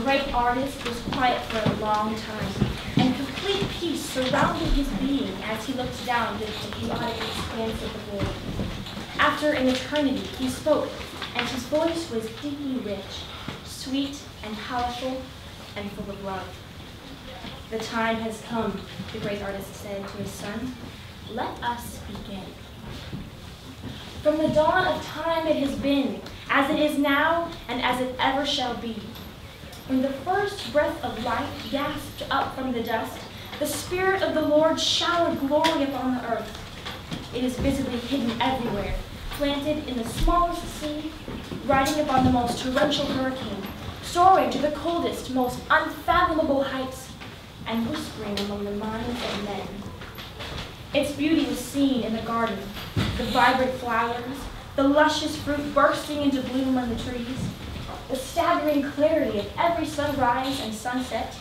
great artist was quiet for a long time, and complete peace surrounded his being as he looked down into the chaotic expanse of the void. After an eternity, he spoke, and his voice was deeply rich, sweet and powerful, and full of love. "The time has come," the great artist said to his son. "Let us begin." From the dawn of time it has been, as it is now, and as it ever shall be. When the first breath of life gasped up from the dust, the Spirit of the Lord showered glory upon the earth. It is visibly hidden everywhere, planted in the smallest sea, riding upon the most torrential hurricane, soaring to the coldest, most unfathomable heights, and whispering among the minds of men. Its beauty was seen in the garden, the vibrant flowers, the luscious fruit bursting into bloom on the trees, the staggering clarity of every sunrise and sunset.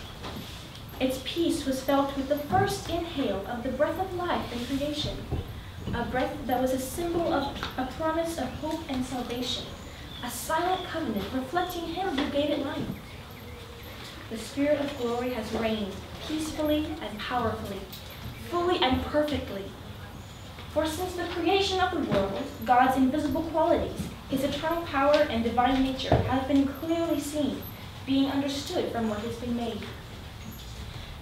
Its peace was felt with the first inhale of the breath of life in creation, a breath that was a symbol of a promise of hope and salvation, a silent covenant reflecting him who gave it life. The Spirit of glory has reigned peacefully and powerfully, fully and perfectly. For since the creation of the world, God's invisible qualities, his eternal power and divine nature have been clearly seen, being understood from what has been made.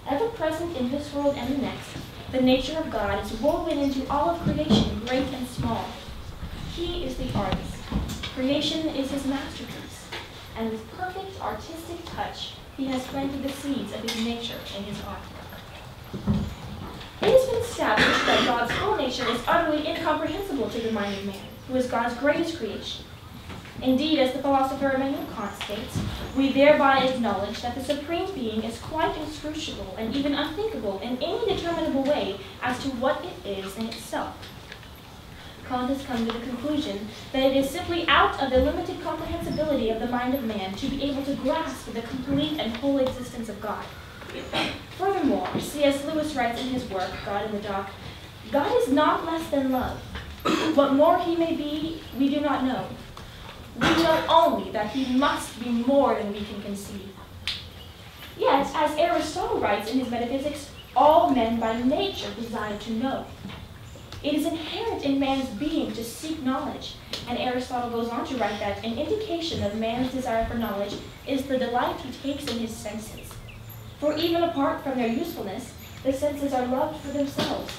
Ever present in this world and the next, the nature of God is woven into all of creation, great and small. He is the artist. Creation is his masterpiece, and with perfect artistic touch, he has planted the seeds of his nature in his artwork. It has been established that God's whole nature is utterly incomprehensible to the mind of man, who is God's greatest creation. Indeed, as the philosopher Immanuel Kant states, we thereby acknowledge that the Supreme Being is quite inscrutable and even unthinkable in any determinable way as to what it is in itself. Kant has come to the conclusion that it is simply out of the limited comprehensibility of the mind of man to be able to grasp the complete and whole existence of God. Furthermore, C.S. Lewis writes in his work, God in the Dock, "God is not less than love. What more he may be, we do not know. We know only that he must be more than we can conceive." Yet, as Aristotle writes in his Metaphysics, all men by nature desire to know. It is inherent in man's being to seek knowledge, and Aristotle goes on to write that an indication of man's desire for knowledge is the delight he takes in his senses. For even apart from their usefulness, the senses are loved for themselves.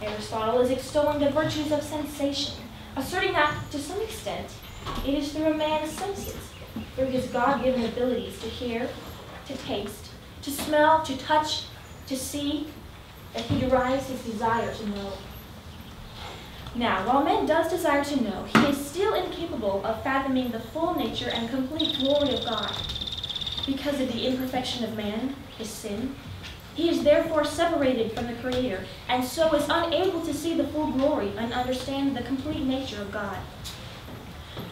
Aristotle is extolling the virtues of sensation, asserting that, to some extent, it is through a man's senses, through his God-given abilities to hear, to taste, to smell, to touch, to see, that he derives his desire to know. Now, while man does desire to know, he is still incapable of fathoming the full nature and complete glory of God. Because of the imperfection of man, his sin, he is therefore separated from the Creator, and so is unable to see the full glory and understand the complete nature of God.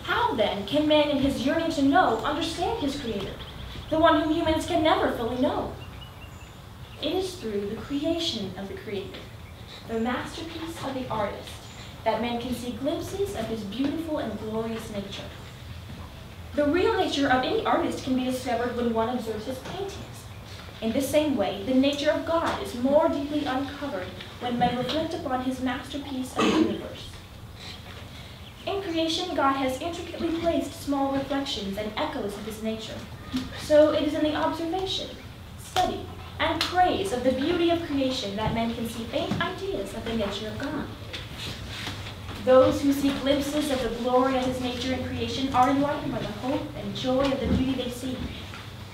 How, then, can man in his yearning to know understand his Creator, the one whom humans can never fully know? It is through the creation of the Creator, the masterpiece of the artist, that man can see glimpses of his beautiful and glorious nature. The real nature of any artist can be discovered when one observes his paintings. In the same way, the nature of God is more deeply uncovered when men reflect upon his masterpiece of the universe. In creation, God has intricately placed small reflections and echoes of his nature. So it is in the observation, study, and praise of the beauty of creation that men can see faint ideas of the nature of God. Those who see glimpses of the glory of his nature in creation are enlightened by the hope and joy of the beauty they see.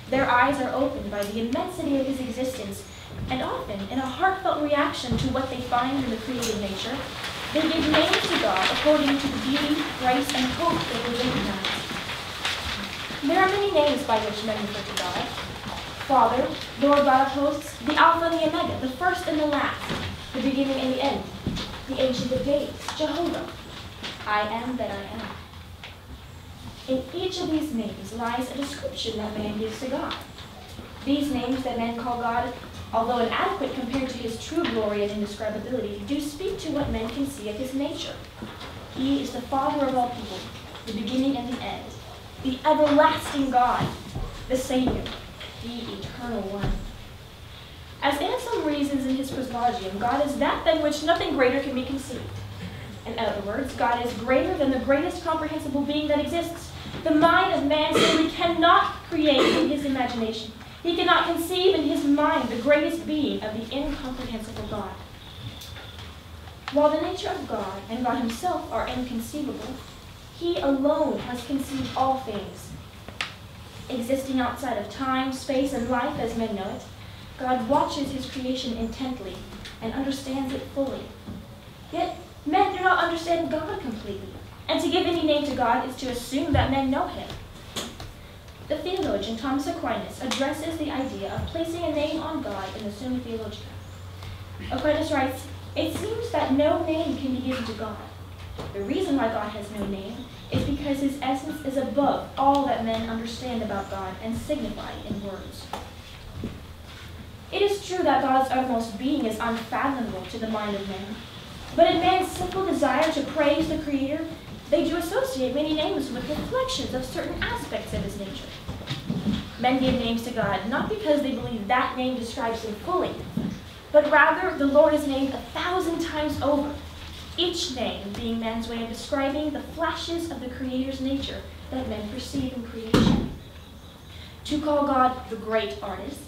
Their eyes are opened by the immensity of his existence, and often, in a heartfelt reaction to what they find in the created nature, they give names to God according to the beauty, grace, and hope that they recognize. There are many names by which men refer to God: Father, Lord God of hosts, the Alpha and the Omega, the first and the last, the beginning and the end, the Ancient of Days, Jehovah, I am that I am. In each of these names lies a description that man gives to God. These names that men call God, although inadequate compared to his true glory and indescribability, do speak to what men can see of his nature. He is the Father of all people, the beginning and the end, the everlasting God, the Savior, the Eternal One. As in some reasons in his proslogium, God is that than which nothing greater can be conceived. In other words, God is greater than the greatest comprehensible being that exists. The mind of man simply cannot create in his imagination. He cannot conceive in his mind the greatest being of the incomprehensible God. While the nature of God and God himself are inconceivable, he alone has conceived all things. Existing outside of time, space, and life as men know it, God watches his creation intently and understands it fully. Yet, men do not understand God completely, and to give any name to God is to assume that men know him. The theologian Thomas Aquinas addresses the idea of placing a name on God in the Summa Theologica. Aquinas writes, "It seems that no name can be given to God. The reason why God has no name is because his essence is above all that men understand about God and signify in words." It is true that God's uttermost being is unfathomable to the mind of man, but in man's simple desire to praise the Creator, they do associate many names with reflections of certain aspects of his nature. Men give names to God not because they believe that name describes him fully, but rather the Lord is named 1,000 times over, each name being man's way of describing the flashes of the Creator's nature that men perceive in creation. To call God the great artist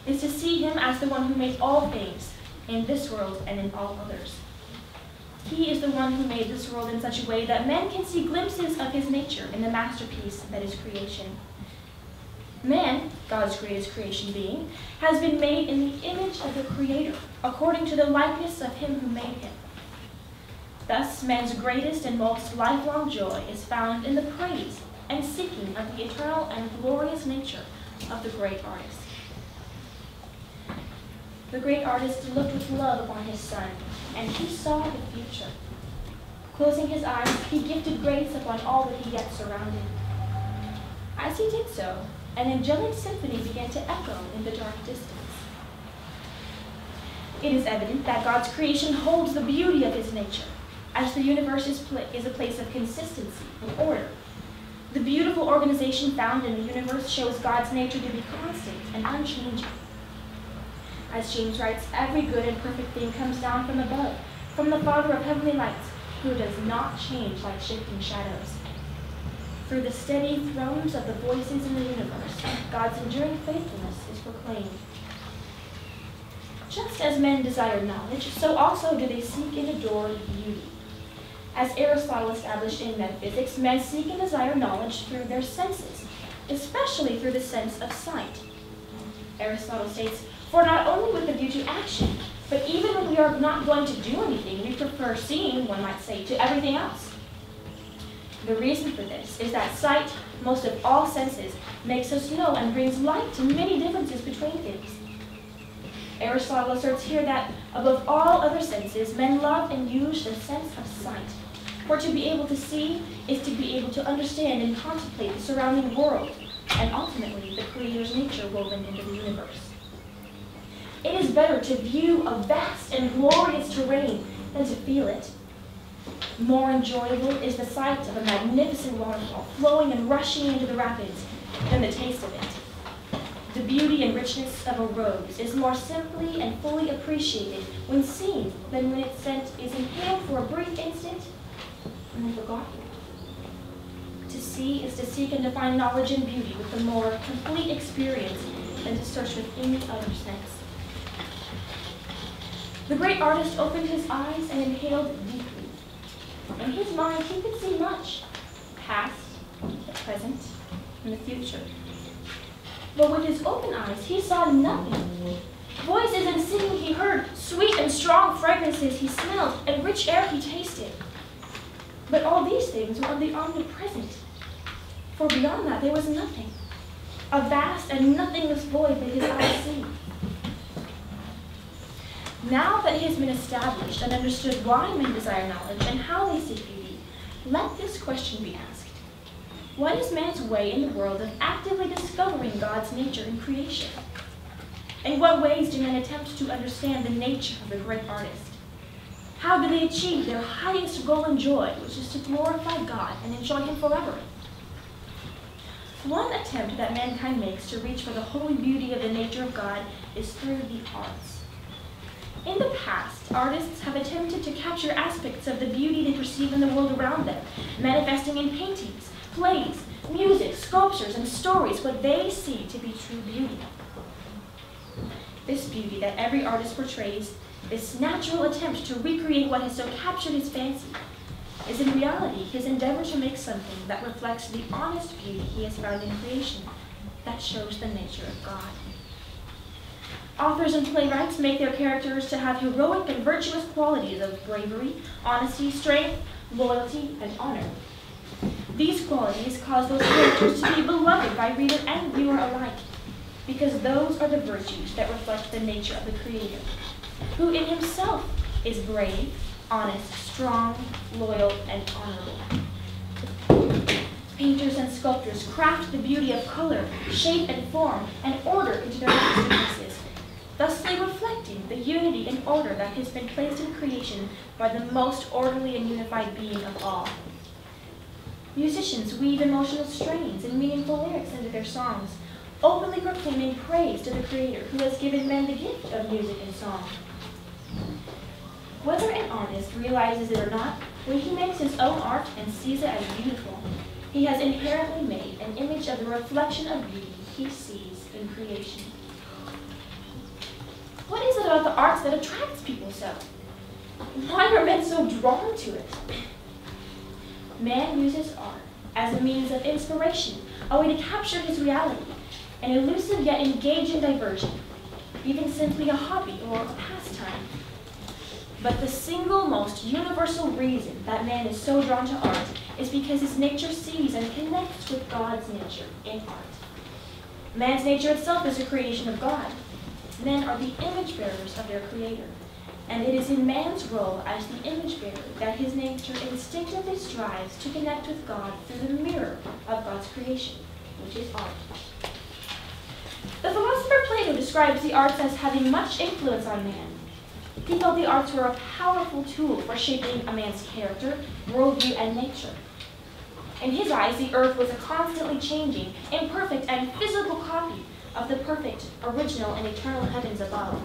is to see him as the one who made all things in this world and in all others. He is the one who made this world in such a way that men can see glimpses of his nature in the masterpiece that is creation. Man, God's greatest creation being, has been made in the image of the Creator, according to the likeness of him who made him. Thus, man's greatest and most lifelong joy is found in the praise and seeking of the eternal and glorious nature of the great artist. The great artist looked with love upon his son, and he saw the future. Closing his eyes, he gifted grace upon all that he yet surrounded. As he did so, an angelic symphony began to echo in the dark distance. It is evident that God's creation holds the beauty of his nature, as the universe is a place of consistency and order. The beautiful organization found in the universe shows God's nature to be constant and unchanging. As James writes, every good and perfect thing comes down from above, from the Father of heavenly lights, who does not change like shifting shadows. Through the steady thrones of the voices in the universe, God's enduring faithfulness is proclaimed. Just as men desire knowledge, so also do they seek and adore beauty. As Aristotle established in metaphysics, men seek and desire knowledge through their senses, especially through the sense of sight. Aristotle states, "For not only with the view to action, but even when we are not going to do anything, we prefer seeing, one might say, to everything else." The reason for this is that sight, most of all senses, makes us know and brings light to many differences between things. Aristotle asserts here that, above all other senses, men love and use the sense of sight. For to be able to see is to be able to understand and contemplate the surrounding world, and ultimately the Creator's nature woven into the universe. It is better to view a vast and glorious terrain than to feel it. More enjoyable is the sight of a magnificent waterfall flowing and rushing into the rapids than the taste of it. The beauty and richness of a rose is more simply and fully appreciated when seen than when its scent is inhaled for a brief instant and then forgotten. To see is to seek and to find knowledge and beauty with a more complete experience than to search with any other sense. The great artist opened his eyes and inhaled deeply. In his mind, he could see much, the past, the present, and the future. But with his open eyes, he saw nothing. Voices and singing he heard, sweet and strong fragrances he smelled, and rich air he tasted. But all these things were of the omnipresent, for beyond that there was nothing, a vast and nothingless void that his eyes see. Now that it has been established and understood why men desire knowledge and how they seek beauty, let this question be asked. What is man's way in the world of actively discovering God's nature in creation? In what ways do men attempt to understand the nature of the great artist? How do they achieve their highest goal and joy, which is to glorify God and enjoy Him forever? One attempt that mankind makes to reach for the holy beauty of the nature of God is through the arts. In the past, artists have attempted to capture aspects of the beauty they perceive in the world around them, manifesting in paintings, plays, music, sculptures, and stories what they see to be true beauty. This beauty that every artist portrays, this natural attempt to recreate what has so captured his fancy, is in reality his endeavor to make something that reflects the honest beauty he has found in creation, that shows the nature of God. Authors and playwrights make their characters to have heroic and virtuous qualities of bravery, honesty, strength, loyalty, and honor. These qualities cause those characters to be beloved by reader and viewer alike, because those are the virtues that reflect the nature of the Creator, who in himself is brave, honest, strong, loyal, and honorable. Painters and sculptors craft the beauty of color, shape, and form, and order into their masterpieces, thusly reflecting the unity and order that has been placed in creation by the most orderly and unified being of all. Musicians weave emotional strains and meaningful lyrics into their songs, openly proclaiming praise to the Creator who has given men the gift of music and song. Whether an artist realizes it or not, when he makes his own art and sees it as beautiful, he has inherently made an image of the reflection of beauty he sees in creation. What is it about the arts that attracts people so? Why are men so drawn to it? Man uses art as a means of inspiration, a way to capture his reality, an elusive yet engaging diversion, even simply a hobby or a pastime. But the single most universal reason that man is so drawn to art is because his nature sees and connects with God's nature in art. Man's nature itself is a creation of God. Men are the image bearers of their Creator, and it is in man's role as the image bearer that his nature instinctively strives to connect with God through the mirror of God's creation, which is art. The philosopher Plato describes the arts as having much influence on man. He felt the arts were a powerful tool for shaping a man's character, worldview, and nature. In his eyes, the earth was a constantly changing, imperfect, and physical copy of the perfect, original, and eternal heavens above.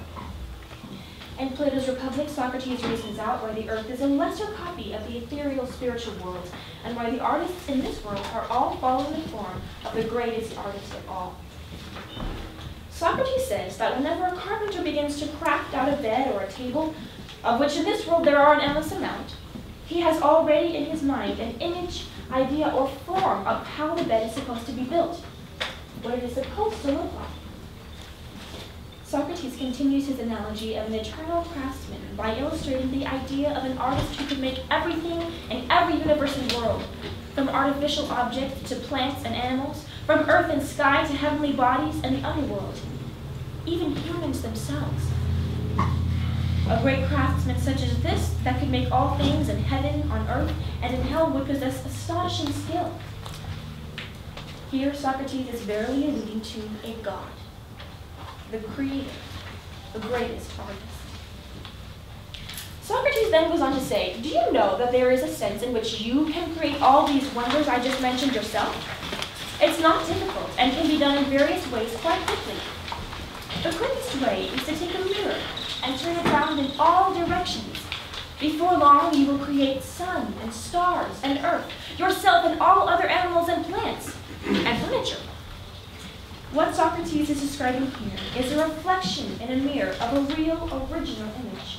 In Plato's Republic, Socrates reasons out why the earth is a lesser copy of the ethereal spiritual world, and why the artists in this world are all following the form of the greatest artist of all. Socrates says that whenever a carpenter begins to craft out a bed or a table, of which in this world there are an endless amount, he has already in his mind an image, idea, or form of how the bed is supposed to be built, what it is supposed to look like. Socrates continues his analogy of an eternal craftsman by illustrating the idea of an artist who could make everything in every universe and world, from artificial objects to plants and animals, from earth and sky to heavenly bodies and the underworld, even humans themselves. A great craftsman such as this that could make all things in heaven, on earth, and in hell would possess astonishing skill. Here Socrates is verily alluding to a god, the Creator, the greatest artist. Socrates then goes on to say, do you know that there is a sense in which you can create all these wonders I just mentioned yourself? It's not difficult and can be done in various ways quite quickly. The quickest way is to take a mirror and turn it around in all directions. Before long, you will create sun and stars and earth, yourself and all other animals and plants, and furniture. What Socrates is describing here is a reflection in a mirror of a real, original image.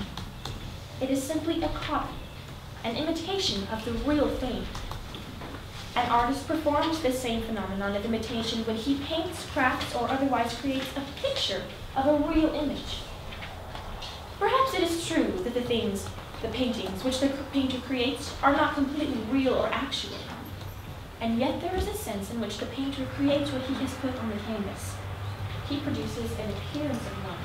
It is simply a copy, an imitation of the real thing. An artist performs this same phenomenon of imitation when he paints, crafts, or otherwise creates a picture of a real image. Perhaps it is true that the paintings which the painter creates are not completely real or actual. And yet there is a sense in which the painter creates what he has put on the canvas. He produces an appearance of one.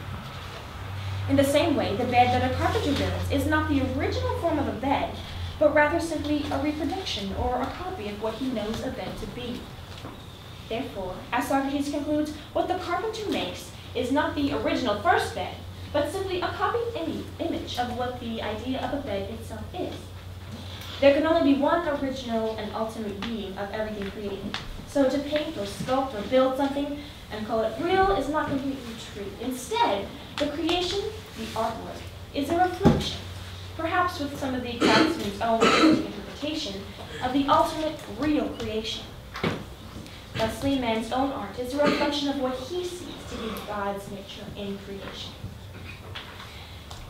In the same way, the bed that a carpenter builds is not the original form of a bed, but rather simply a reproduction or a copy of what he knows a bed to be. Therefore, as Socrates concludes, what the carpenter makes is not the original first bed, but simply a copied image of what the idea of a bed itself is. There can only be one original and ultimate being of everything created, So to paint or sculpt or build something and call it real is not completely true. Instead, the creation, the artwork, is a reflection, perhaps with some of the craftsman's own interpretation, of the ultimate real creation. Thusly, man's own art is a reflection of what he sees to be God's nature in creation.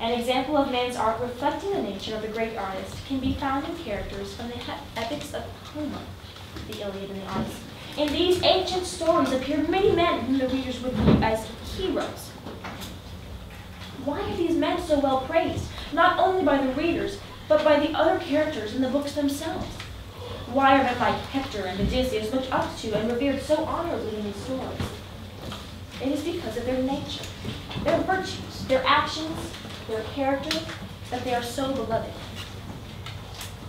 An example of man's art reflecting the nature of the great artist can be found in characters from the epics of Homer, the Iliad and the Odyssey. In these ancient stories appear many men whom the readers would view as heroes. Why are these men so well praised, not only by the readers, but by the other characters in the books themselves? Why are men like Hector and Odysseus looked up to and revered so honorably in these stories? It is because of their nature, their virtues, their actions, their character, that they are so beloved.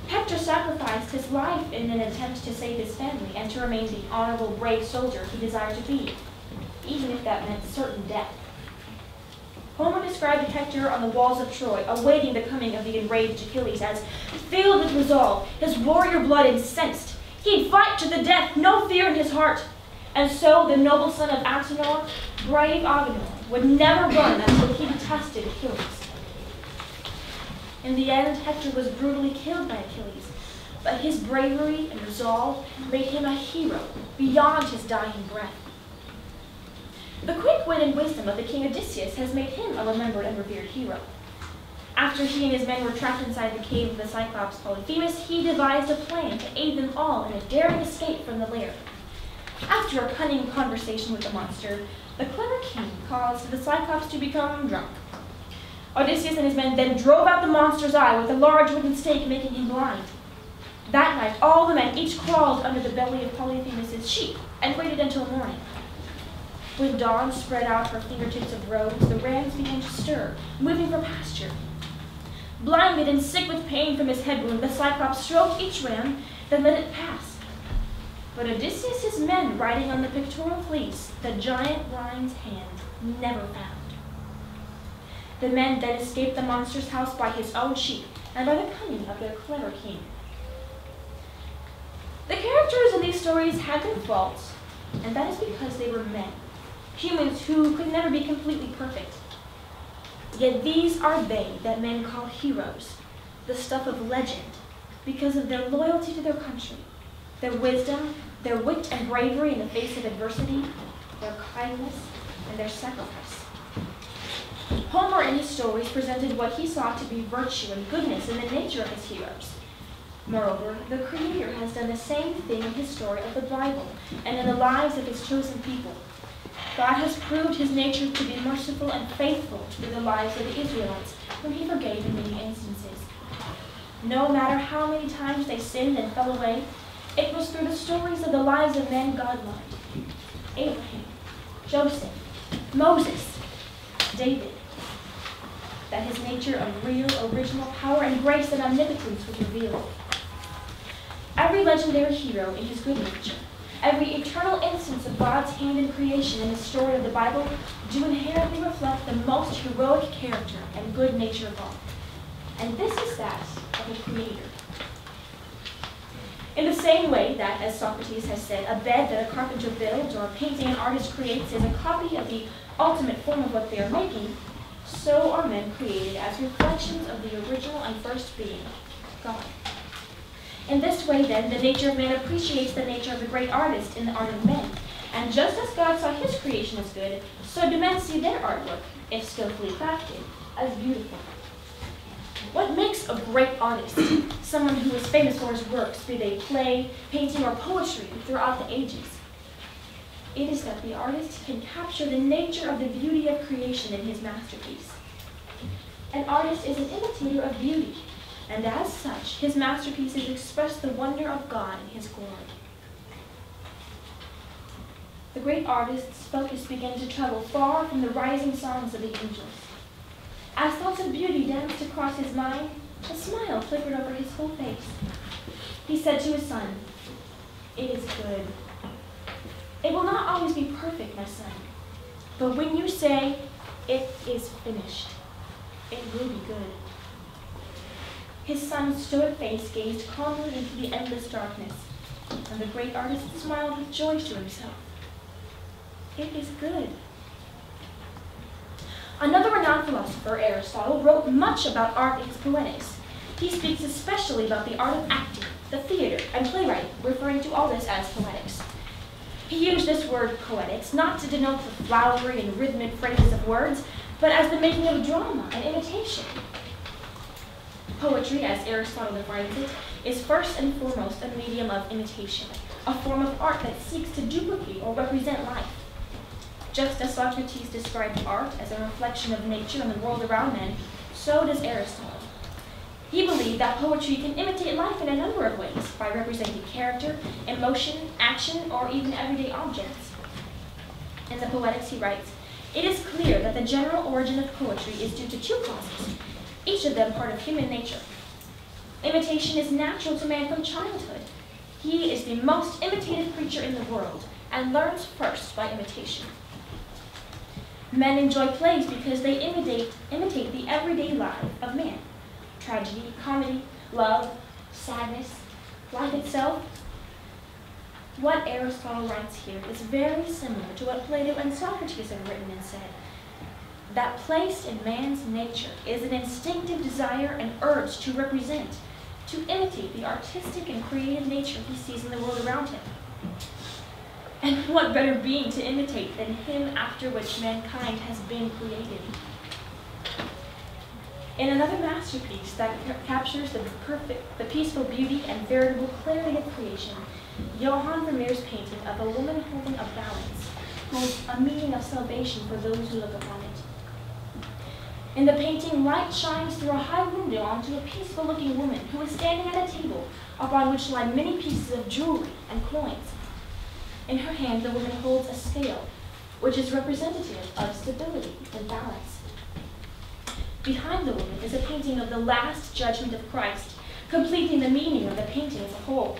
Hector sacrificed his life in an attempt to save his family and to remain the honorable, brave soldier he desired to be, even if that meant certain death. Homer described Hector on the walls of Troy, awaiting the coming of the enraged Achilles as, filled with resolve, his warrior blood incensed. He'd fight to the death, no fear in his heart. And so the noble son of Antenor, brave Agenor, would never run until he detested Achilles. In the end, Hector was brutally killed by Achilles, but his bravery and resolve made him a hero beyond his dying breath. The quick wit and wisdom of the king Odysseus has made him a remembered and revered hero. After he and his men were trapped inside the cave of the Cyclops Polyphemus, he devised a plan to aid them all in a daring escape from the lair. After a cunning conversation with the monster, the clever king caused the Cyclops to become drunk. Odysseus and his men then drove out the monster's eye with a large wooden stake, making him blind. That night, all the men each crawled under the belly of Polyphemus' sheep and waited until morning. When dawn spread out her fingertips of rose, the rams began to stir, moving for pasture. Blinded and sick with pain from his head wound, the Cyclops stroked each ram, then let it pass. But Odysseus' men riding on the pectoral fleece, the giant lion's hand, never found. The men then escaped the monster's house by his own sheep and by the cunning of their clever king. The characters in these stories had their faults, and that is because they were men, humans who could never be completely perfect. Yet these are they that men call heroes, the stuff of legend, because of their loyalty to their country, their wisdom, their wit and bravery in the face of adversity, their kindness, and their sacrifice. Homer in his stories presented what he saw to be virtue and goodness in the nature of his heroes. Moreover, the Creator has done the same thing in his story of the Bible and in the lives of his chosen people. God has proved his nature to be merciful and faithful through the lives of the Israelites, whom he forgave in many instances. No matter how many times they sinned and fell away, it was through the stories of the lives of men God loved. Abraham, Joseph, Moses, David, that his nature of real, original power and grace and omnipotence was revealed. Every legendary hero in his good nature, every eternal instance of God's hand in creation in the story of the Bible do inherently reflect the most heroic character and good nature of all. And this is that of the Creator. In the same way that, as Socrates has said, a bed that a carpenter builds or a painting an artist creates is a copy of the ultimate form of what they are making, so are men created as reflections of the original and first being, God. In this way, then, the nature of man appreciates the nature of the great artist in the art of men. And just as God saw his creation as good, so do men see their artwork, if skillfully crafted, as beautiful. What makes a great artist? Someone who is famous for his works, be they play, painting, or poetry throughout the ages. It is that the artist can capture the nature of the beauty of creation in his masterpiece. An artist is an imitator of beauty, and as such, his masterpieces express the wonder of God and his glory. The great artist's focus began to travel far from the rising songs of the angels. As thoughts of beauty danced across his mind, a smile flickered over his whole face. He said to his son, "It is good. It will not always be perfect, my son, but when you say, 'It is finished,' it will be good." His son's stoic face gazed calmly into the endless darkness, And the great artist smiled with joy to himself. It is good. Another renowned philosopher, Aristotle, wrote much about art in his Poetics. He speaks especially about the art of acting, the theater, and playwriting, referring to all this as poetics. He used this word poetics not to denote the flowery and rhythmic phrases of words, but as the making of drama and imitation. Poetry, as Aristotle defines it, is first and foremost a medium of imitation, a form of art that seeks to duplicate or represent life. Just as Socrates described art as a reflection of nature and the world around men, so does Aristotle. He believed that poetry can imitate life in a number of ways, by representing character, emotion, action, or even everyday objects. In the Poetics he writes, "It is clear that the general origin of poetry is due to two causes, each of them part of human nature. Imitation is natural to man from childhood. He is the most imitative creature in the world, and learns first by imitation. Men enjoy plays because they imitate the everyday life of man. Tragedy, comedy, love, sadness, life itself." What Aristotle writes here is very similar to what Plato and Socrates have written and said. That placed in man's nature is an instinctive desire and urge to represent, to imitate the artistic and creative nature he sees in the world around him. And what better being to imitate than him after which mankind has been created? In another masterpiece that captures the peaceful beauty and veritable clarity of creation, Johann Vermeer's painting of a woman holding a balance holds a meaning of salvation for those who look upon it. In the painting, light shines through a high window onto a peaceful-looking woman who is standing at a table upon which lie many pieces of jewelry and coins. In her hand, the woman holds a scale, which is representative of stability and balance. Behind the woman is a painting of the Last Judgment of Christ, completing the meaning of the painting as a whole.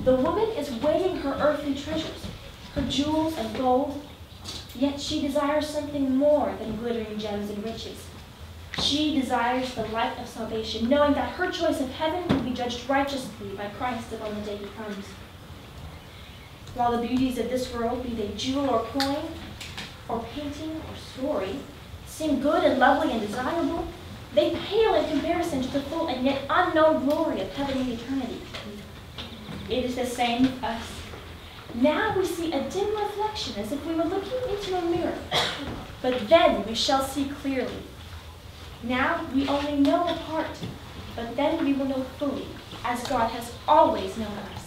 The woman is weighing her earthly treasures, her jewels and gold, yet she desires something more than glittering gems and riches. She desires the light of salvation, knowing that her choice of heaven will be judged righteously by Christ upon the day he comes. While the beauties of this world, be they jewel or coin, or painting or story, seem good and lovely and desirable, they pale in comparison to the full and yet unknown glory of heaven and eternity. It is the same with us. Now we see a dim reflection as if we were looking into a mirror, but then we shall see clearly. Now we only know a part, but then we will know fully, as God has always known us.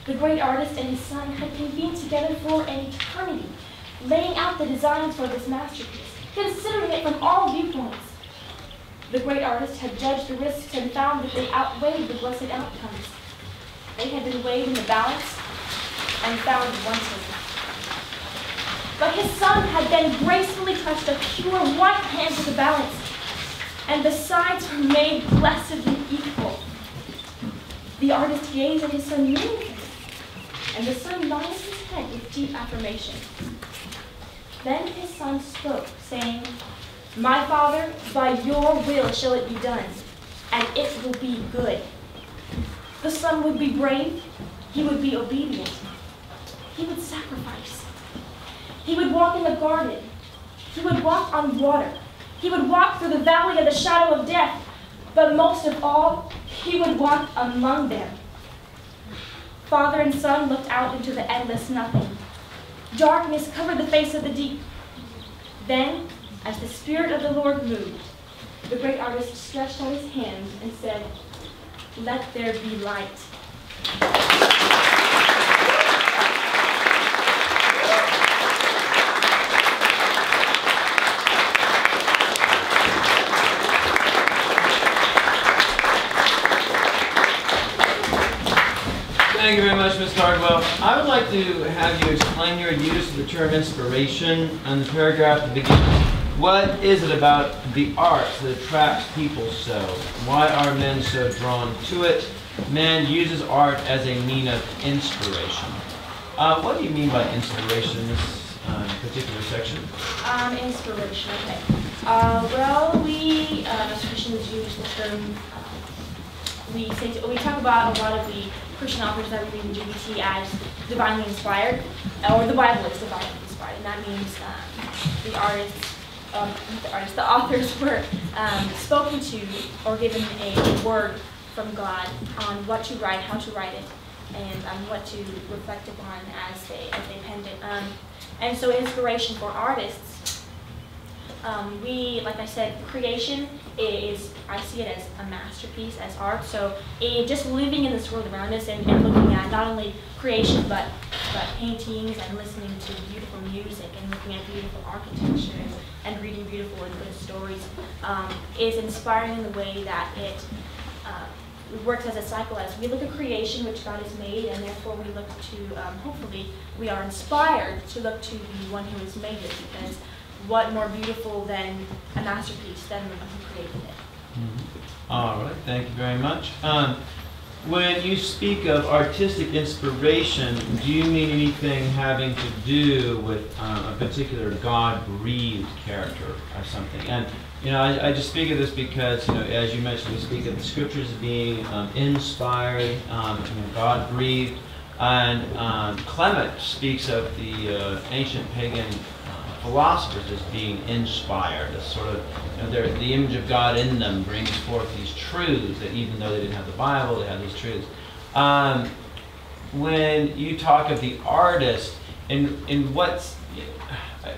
The great artist and his son had convened together for an eternity, laying out the designs for this masterpiece, considering it from all viewpoints. The great artist had judged the risks and found that they outweighed the blessed outcomes. They had been weighed in the balance and found wanting. But his son had then gracefully touched a pure white hand to the balance, and the sides were made blessedly equal. The artist gazed at his son meaningfully, and the son nodded his head with deep affirmation. Then his son spoke, saying, "My father, by your will shall it be done, and it will be good." The son would be brave, he would be obedient, he would sacrifice. He would walk in the garden, he would walk on water, he would walk through the valley of the shadow of death, but most of all, he would walk among them. Father and son looked out into the endless nothing. Darkness covered the face of the deep. Then, as the Spirit of the Lord moved, the great artist stretched out his hands and said, "Let there be light." Thank you very much, Ms. Cardwell. I would like to have you explain your use of the term inspiration on the paragraph at the beginning. What is it about the arts that attracts people so? Why are men so drawn to it? Man uses art as a means of inspiration. What do you mean by inspiration in this particular section? Inspiration, okay. Well, we as Christians use the term we talk about a lot of the Christian authors that we read in GBT as divinely inspired, or the Bible is divinely inspired, and that means the authors were spoken to or given a word from God on what to write, how to write it, and what to reflect upon as they penned it. And so inspiration for artists, like I said, creation is, I see it as a masterpiece, as art. So just living in this world around us and looking at not only creation but paintings and listening to beautiful music and looking at beautiful architecture and reading beautiful and good stories is inspiring in the way that it works as a cycle. As we look at creation, which God has made, and therefore we look to, hopefully, we are inspired to look to the one who has made it, because what more beautiful than a masterpiece than the one who created it. Mm-hmm. All right, thank you very much. When you speak of artistic inspiration, do you mean anything having to do with a particular God-breathed character or something? And I just speak of this because, as you mentioned, we speak of the scriptures being inspired, God-breathed, and Clement speaks of the ancient pagan philosophers as being inspired, as sort of, the image of God in them brings forth these truths that even though they didn't have the Bible, they had these truths. When you talk of the artist, in what's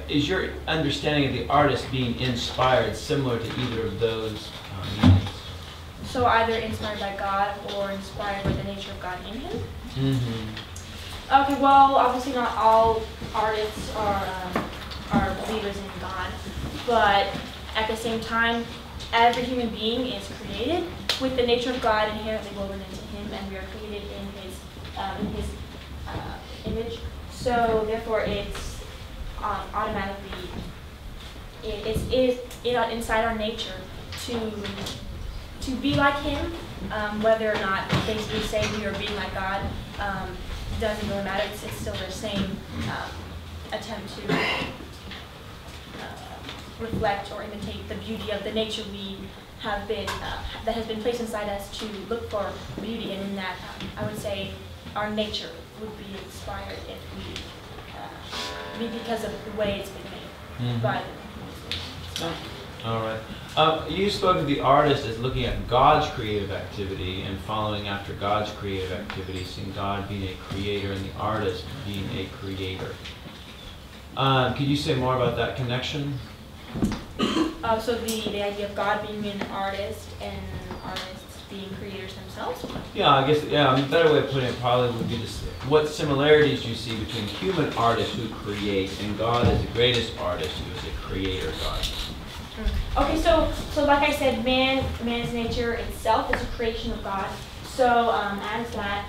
is your understanding of the artist being inspired similar to either of those meanings? So either inspired by God or inspired by the nature of God in him? Mm-hmm. Okay, well, obviously not all artists are believers in God, but at the same time, every human being is created with the nature of God inherently woven into him, and we are created in his image. So therefore, it's automatically inside our nature to be like him. Whether or not things we say we are being like God doesn't really matter. It's still the same attempt to reflect or imitate the beauty of the nature we have been that has been placed inside us to look for beauty, and in that I would say our nature would be inspired if because of the way it's been made. Mm-hmm. But all right. You spoke of the artist as looking at God's creative activity and following after God's creative activity, seeing God being a creator and the artist being a creator. Could you say more about that connection? So the idea of God being an artist and artists being creators themselves? Yeah, I guess, a better way of putting it probably would be this: what similarities do you see between human artists who create and God as the greatest artist who is a creator God? Okay, so like I said, man's nature itself is a creation of God. So as that,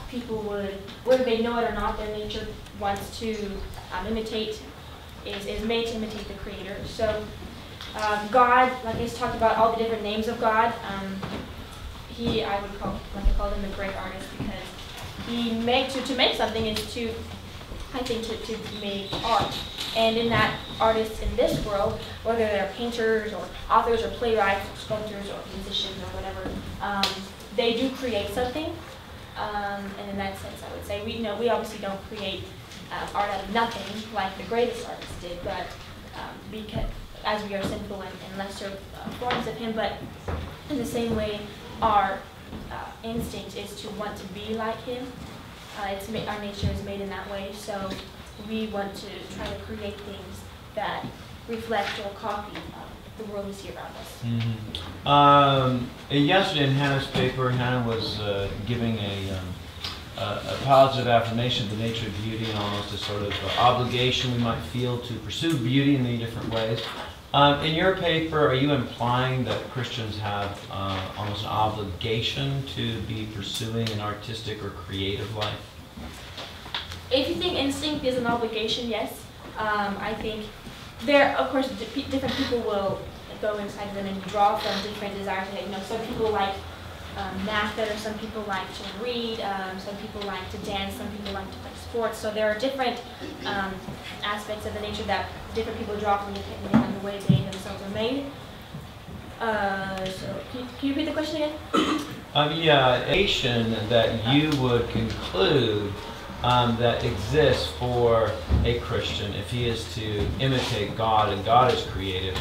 people would, whether they know it or not, their nature wants to imitate, is made to imitate the Creator. So God, like I just talked about all the different names of God, I call him the great artist, because to make something is to make art. And in that, artists in this world, whether they're painters or authors or playwrights or sculptors or musicians or whatever, they do create something. And in that sense, I would say we obviously don't create art out of nothing like the greatest artists did, but because as we are sinful and lesser forms of him, but in the same way, our instinct is to want to be like him. Our nature is made in that way, so we want to try to create things that reflect or copy the world we see around us. Mm-hmm. Yesterday in Hannah's paper, Hannah was giving a positive affirmation of the nature of beauty and almost a sort of obligation we might feel to pursue beauty in many different ways. In your paper, are you implying that Christians have almost an obligation to be pursuing an artistic or creative life? If you think instinct is an obligation, yes. I think there, of course, different people will go inside of them and draw from different desires. Some people like math better, some people like to read, some people like to dance, some people like to play sports. So there are different aspects of the nature that different people draw from depending on the way they themselves are made. So can you repeat the question again? Yeah, nation that you would conclude that exists for a Christian if he is to imitate God, and God is creative.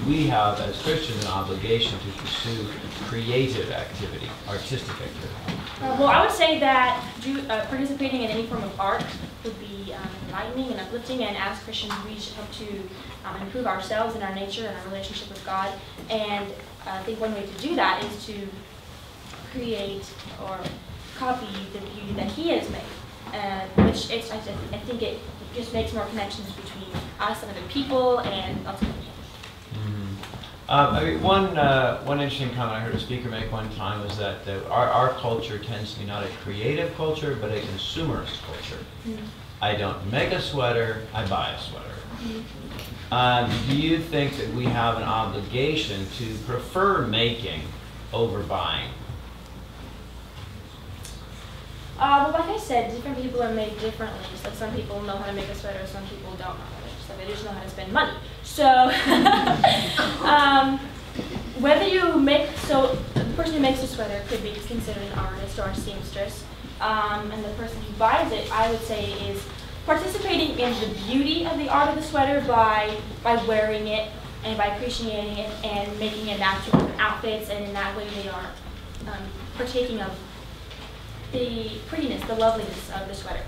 We have as Christians an obligation to pursue creative activity, artistic activity. Well, I would say that participating in any form of art would be enlightening and uplifting, and as Christians we should hope to improve ourselves and our nature and our relationship with God. And I think one way to do that is to create or copy the beauty that He has made, which I think it just makes more connections between us and other people and ultimately. I mean, one interesting comment I heard a speaker make one time was that our culture tends to be not a creative culture, but a consumerist culture. I don't make a sweater, I buy a sweater. Do you think that we have an obligation to prefer making over buying? Well, like I said, different people are made differently. So some people know how to make a sweater, some people don't know how to. So they just know how to spend money. So the person who makes the sweater could be considered an artist or a seamstress, and the person who buys it, I would say, is participating in the beauty of the art of the sweater by wearing it and by appreciating it and making it match with their outfits, and in that way they are partaking of the prettiness, the loveliness of the sweater.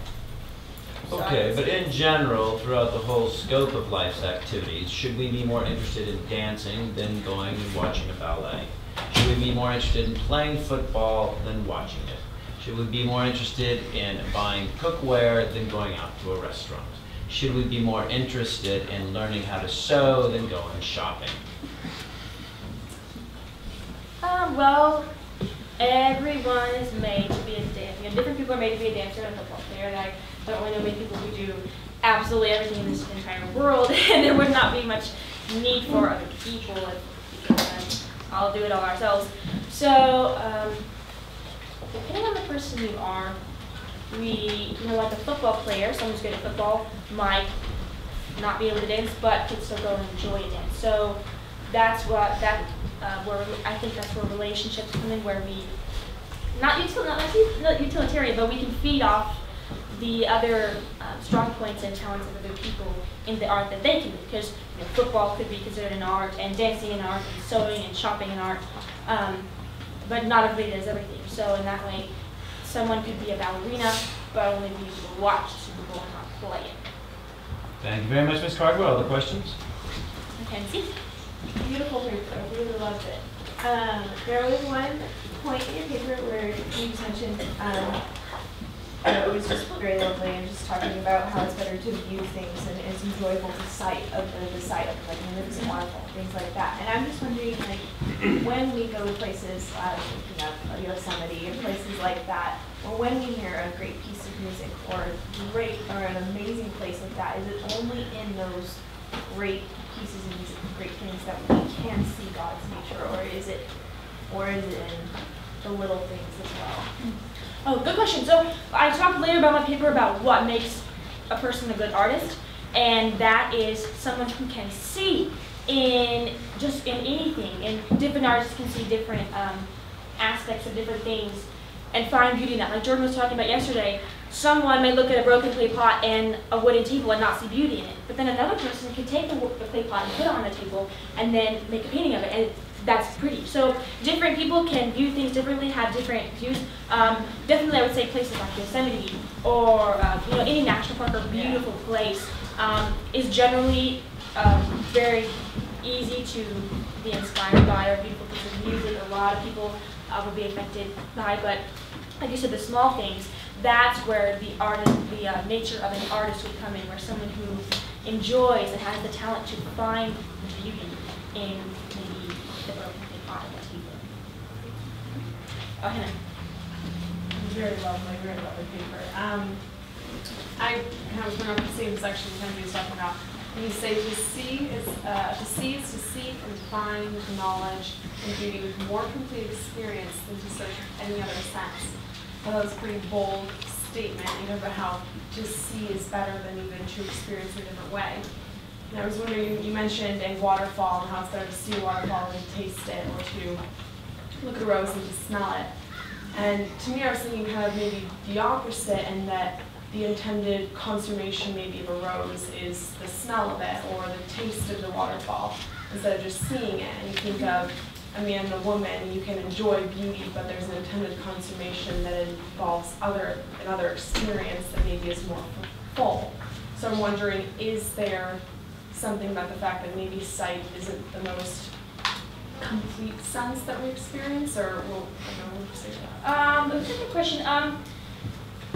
Okay, but in general, throughout the whole scope of life's activities, should we be more interested in dancing than going and watching a ballet? Should we be more interested in playing football than watching it? Should we be more interested in buying cookware than going out to a restaurant? Should we be more interested in learning how to sew than going shopping? Well, everyone is made to be a dancer. Different people are made to be a dancer and a football player, and I don't really know many people who do absolutely everything in this entire world, and there would not be much need for other people if we could all do it all ourselves. So, depending on the person you are, like a football player, someone who's good at football might not be able to dance, but could still go and enjoy a dance. So that's where I think that's where relationships come in, where we not utilitarian, but we can feed off the other strong points and talents of other people in the art that they can do. Because football could be considered an art, and dancing an art, and sewing and shopping an art, but not everybody does everything. So in that way, someone could be a ballerina, but only be able to watch Super Bowl and not play it. Thank you very much, Ms. Cardwell. Other questions? Mackenzie? Beautiful paper. I really loved it. There was one point in your paper where you just mentioned it was just very lovely, and just talking about how it's better to view things and it's enjoyable to sight of the sight of like magnificent waterfall, things like that. And I'm just wondering, like, when we go to places, Yosemite or places like that, or when we hear a great piece of music or an amazing place like that, is it only in those great pieces of music, great things that we can see God's nature, or is it in the little things as well? Oh, good question. So I talked later about my paper about what makes a person a good artist, and that is someone who can see in anything. And different artists can see different aspects of different things and find beauty in that. Like Jordan was talking about yesterday, someone may look at a broken clay pot and a wooden table and not see beauty in it. But then another person can take the clay pot and put it on the table and then make a painting of it, and that's pretty. So different people can view things differently, have different views. Definitely I would say places like Yosemite or any national park or beautiful place is generally very easy to be inspired by, or beautiful piece of music a lot of people will be affected by. But like you said, the small things, that's where the nature of an artist would come in, where someone who enjoys and has the talent to find the beauty in maybe the broken clay pot of the table. Oh, Hannah. Very lovely paper. I was going to the same section Kenzie was talking about. And you say to see is to seek and find knowledge and beauty with more complete experience than to search any other sense. Well, that was a pretty bold statement, about how to see is better than even to experience in a different way. And I was wondering, you mentioned a waterfall and how it's better to see a waterfall and taste it, or to look at a rose and to smell it. And to me, I was thinking kind of maybe the opposite, and that the intended consummation maybe of a rose is the smell of it or the taste of the waterfall, instead of just seeing it. And you think of a man and a woman, you can enjoy beauty, but there's an intended consummation that involves another experience that maybe is more full. So I'm wondering, is there something about the fact that maybe sight isn't the most complete sense that we experience, or well, I don't know what you say to that. That's a good question.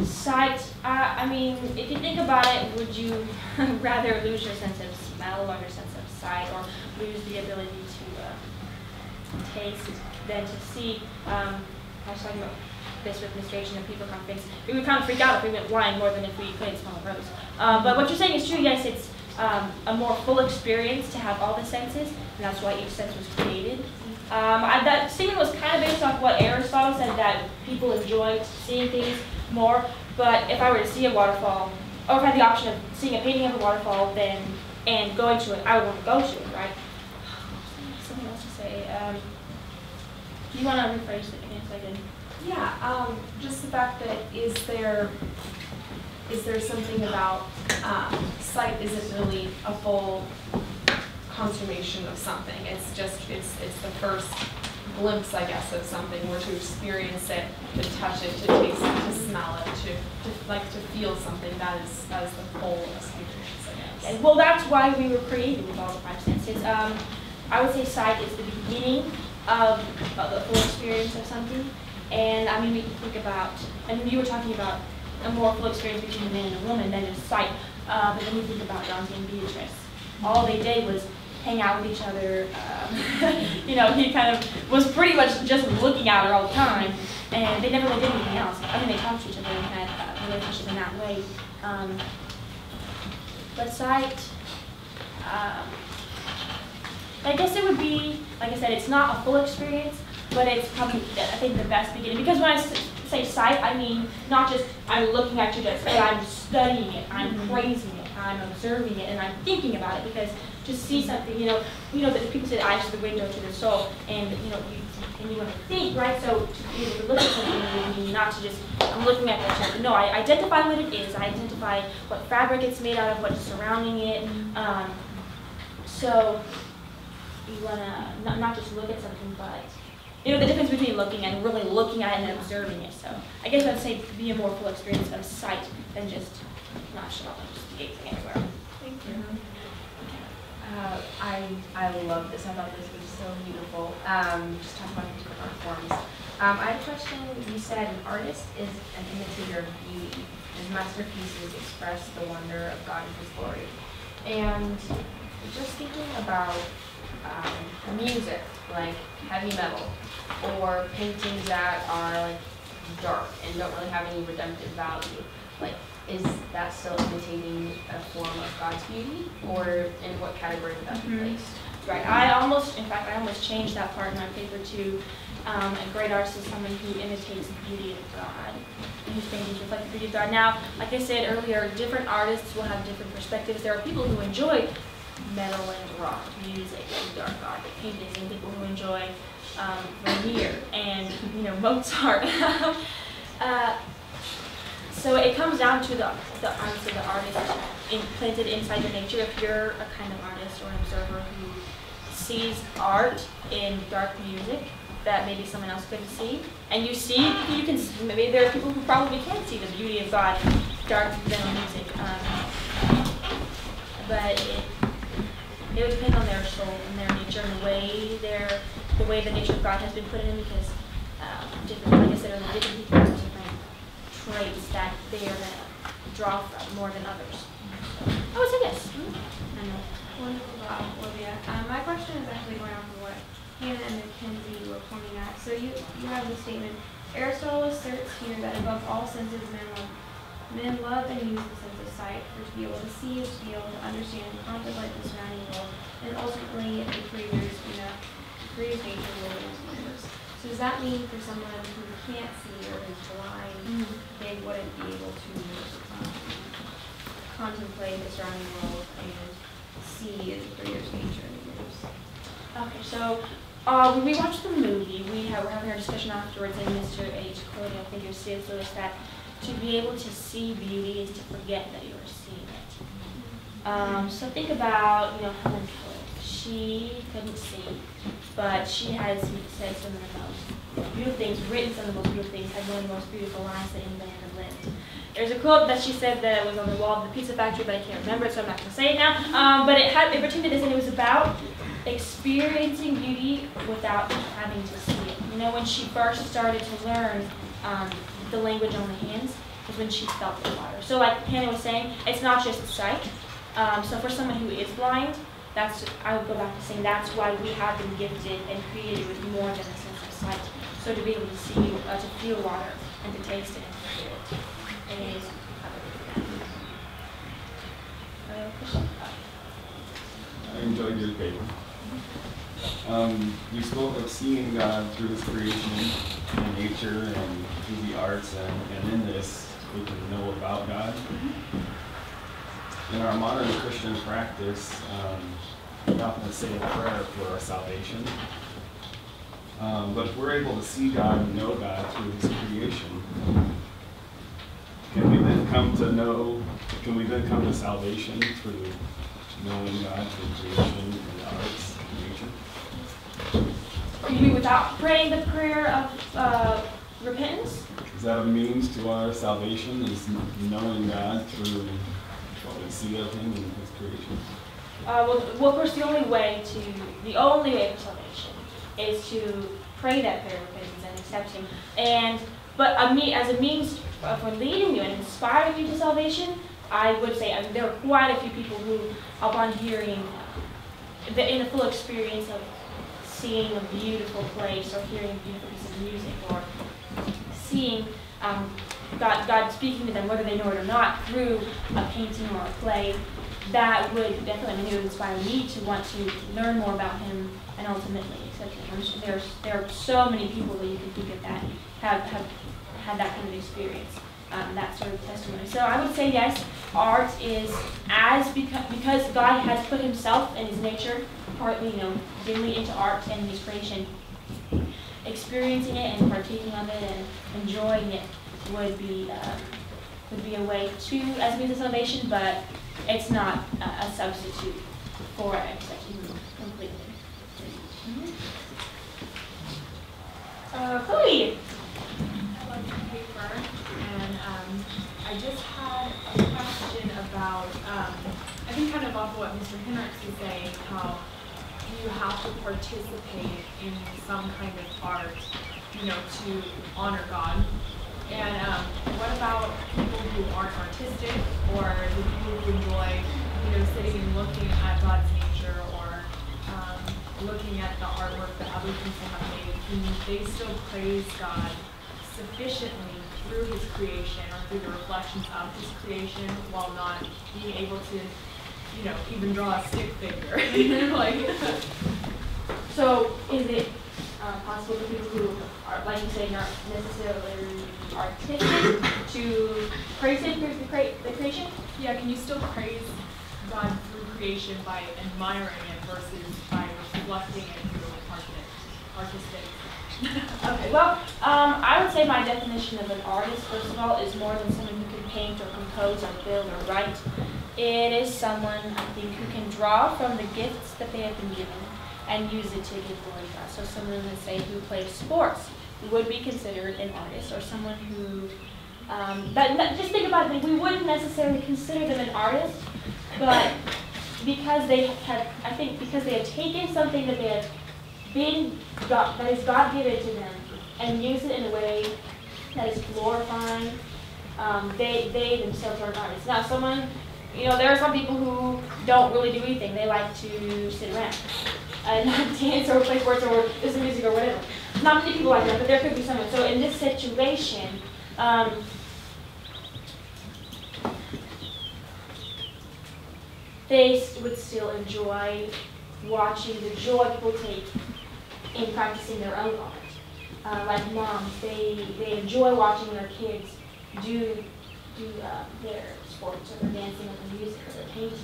Sight, I mean, if you think about it, would you rather lose your sense of smell or your sense of sight, or lose the ability to taste than to see? I was talking about this with menstruation and people conference. We would kind of freak out if we went blind more than if we couldn't smell a rose. But what you're saying is true. Yes, it's a more full experience to have all the senses, and that's why each sense was created. That statement was kind of based off what Aristotle said, that people enjoyed seeing things more. But if I were to see a waterfall, or if I had the option of seeing a painting of a waterfall and going to it, I would want to go to it, right? Something else to say. Do you want to rephrase it again so I can? Yeah, just the fact that is there something about sight isn't really a full consummation of something. It's the first glimpse, I guess, of something, or to experience it, to touch it, to taste it, to smell it, to feel something. That is the full experience, I guess. Okay. Well, that's why we were created with all the five senses. I would say sight is the beginning of the full experience of something. And I mean, we can think about, I mean, you were talking about a more full experience between a man and a woman than just sight. But then you think about Dante and Beatrice. All they did was hang out with each other. You know, he kind of was pretty much just looking at her all the time, and they never really did anything else. I mean, they talked to each other and had a relationship in that way. But sight, I guess it would be, like I said, it's not a full experience, but it's probably, I think, the best beginning. Because when I say sight, I mean not just I'm looking at you, but I'm studying it, I'm praising it, I'm observing it, and I'm thinking about it. Because to see something, you know that people say the eyes are the window to the soul, and you want to think, right? So to be able to look at something would mean not to just I'm looking at that. No, I identify what it is. I identify what fabric it's made out of, what's surrounding it. So you want to not just look at something, but the difference between looking and really looking at it and observing it. So I guess I'd say be a more full experience of sight than just nonchalant, just gazing anywhere. Thank you. I love this. I thought this was so beautiful. Just talk about the different art forms. I had a question. You said an artist is an imitator of beauty. His masterpieces express the wonder of God and His glory. And just thinking about music, like heavy metal, or paintings that are like dark and don't really have any redemptive value, like, is that still imitating a form of God's beauty, or in what category would that be placed? Right. I almost changed that part in my paper to a great artist is someone who imitates the beauty of God, and whose paintings reflect the beauty of God. Now, like I said earlier, different artists will have different perspectives. There are people who enjoy metal and rock music and dark art paintings, and people who enjoy Vermeer and Mozart. So it comes down to the artist implanted inside your nature. If you're a kind of artist or an observer who sees art in dark music that maybe someone else couldn't see, and maybe there are people who probably can't see the beauty of God in dark metal music. But it would depend on their soul and their nature and the way the nature of God has been put in them, because like I said earlier, different people have different traits that they are going to draw from more than others. I would say yes. I know. Wonderful job, Olivia. My question is actually going off of what Hannah and Mackenzie were pointing out. So you have the statement, Aristotle asserts here that above all senses men love and use the sense of sight, for to be able to see is to be able to understand and contemplate the surrounding world, and ultimately the creator's nature will be members. So does that mean for someone who can't see or is blind, they wouldn't be able to contemplate the surrounding world and see is the creator's nature and gifts? Okay, so when we watched the movie, we're having our discussion afterwards, and Mr. H. quoted, I think it was C.S. Lewis, that to be able to see beauty is to forget that you are seeing it. So think about, Helen Keller. She couldn't see, but she has said some of the most beautiful things, written some of the most beautiful things, had one of the most beautiful lines that anybody ever lived. There's a quote that she said that was on the wall of the pizza factory, but I can't remember it, so I'm not going to say it now. But it pertained to this, and it was about experiencing beauty without having to see it. When she first started to learn the language on the hands, was when she felt the water. So like Hannah was saying, it's not just sight. So for someone who is blind, I would go back to saying that's why we have been gifted and created with more than a sense of sight. So to be able to see, to feel water, and to taste it and to feel it. And it is question? I enjoyed your paper. You spoke of seeing God through His creation and nature and through the arts, and in this we can know about God. In our modern Christian practice, we often say a prayer for our salvation. But if we're able to see God and know God through His creation, can we then come to salvation through knowing God through creation and arts and nature? You mean without praying the prayer of repentance? Is that a means to our salvation, is knowing God through what we see of Him and His creation? Well, of course, the only way for salvation is to pray that prayer of repentance and accept Him. But as a means for leading you and inspiring you to salvation, I would say there are quite a few people who, upon hearing in the full experience of seeing a beautiful place or hearing a beautiful piece of music or seeing God speaking to them, whether they know it or not, through a painting or a play, that would definitely inspire me to want to learn more about Him and ultimately accept Him. There are so many people that you can think of that have had that kind of experience, that sort of testimony. So I would say yes, art is because God has put Himself and His nature partly, dimly into art and His creation. Experiencing it and partaking of it and enjoying it would be a way to as a means of salvation, but it's not a substitute for accepting completely. Chloe. I love the paper, and I just had a question about, I think kind of off of what Mr. Henricks was saying, how you have to participate in some kind of art, to honor God. And what about people who aren't artistic, or the people who enjoy, sitting and looking at God's nature, or looking at the artwork that other people have made? Can they still praise God sufficiently through His creation or through the reflections of His creation, while not being able to, even draw a stick figure? So is it possible for people who are, like you say, not necessarily artistic to praise Him through the creation? Yeah, can you still praise God through creation by admiring it versus by reflecting it through artistic? Okay, well, I would say my definition of an artist, first of all, is more than someone who can paint or compose or build or write. It is someone, I think, who can draw from the gifts that they have been given and use it to give glory to God. So someone, let's say, who plays sports would be considered an artist, or someone who, just think about it, we wouldn't necessarily consider them an artist, but because they have taken something that they have that is God-given to them and use it in a way that is glorifying, they themselves are an artist. Now, there are some people who don't really do anything. They like to sit around and not dance or play sports or listen to music or whatever. Not many people like that, but there could be someone. So in this situation, they would still enjoy watching the joy people take in practicing their own art. Like moms, they enjoy watching their kids do do their sports or their dancing or their music or their painting.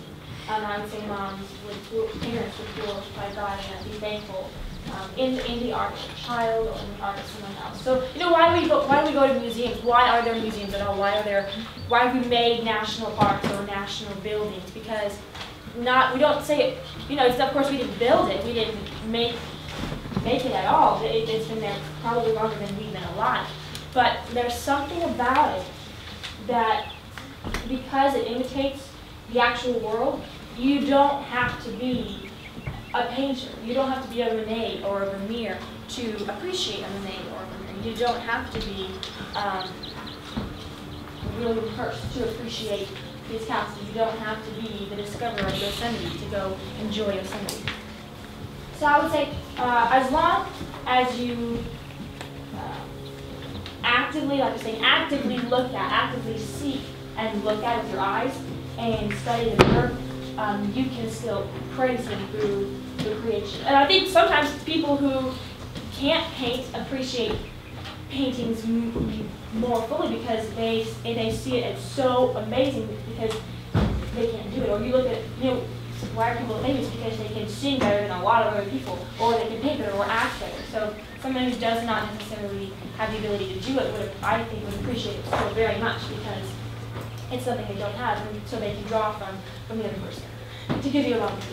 I would say parents would glorify God and be thankful in the art of a child or in the art of someone else. So why do we go to museums? Why are there museums at all? Why have we made national parks or national buildings? Because we don't say it's, of course we didn't build it. We didn't make it at all. It's been there probably longer than we've been alive. But there's something about it that, because it imitates the actual world, you don't have to be a painter. You don't have to be a Monet or a Vermeer to appreciate a Monet or a Vermeer. You don't have to be really cursed to appreciate these castles. You don't have to be the discoverer of Yosemite to go enjoy Yosemite. So I would say, as long as you actively look at, actively seek and look at with your eyes and study the work, you can still praise Him through the creation. And I think sometimes people who can't paint appreciate paintings more fully because they see it as so amazing because they can't do it. Or you look at, why are people famous? Because they can sing better than a lot of other people, or they can paint better or act better. So someone who does not necessarily have the ability to do it I think would appreciate it so very much because it's something they don't have, and so they can draw from the other person. To give you a long answer.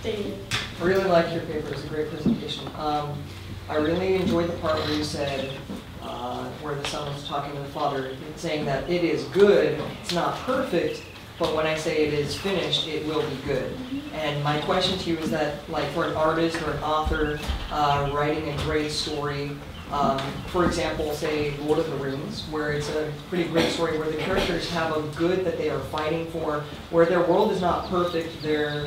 David. I really liked your paper. It was a great presentation. I really enjoyed the part where you said, where the son was talking to the father, saying that it is good, it's not perfect, but when I say it is finished, it will be good. And my question to you is that, like, for an artist or an author writing a great story, for example, say Lord of the Rings, where it's a pretty great story where the characters have a good that they are fighting for, where their world is not perfect, their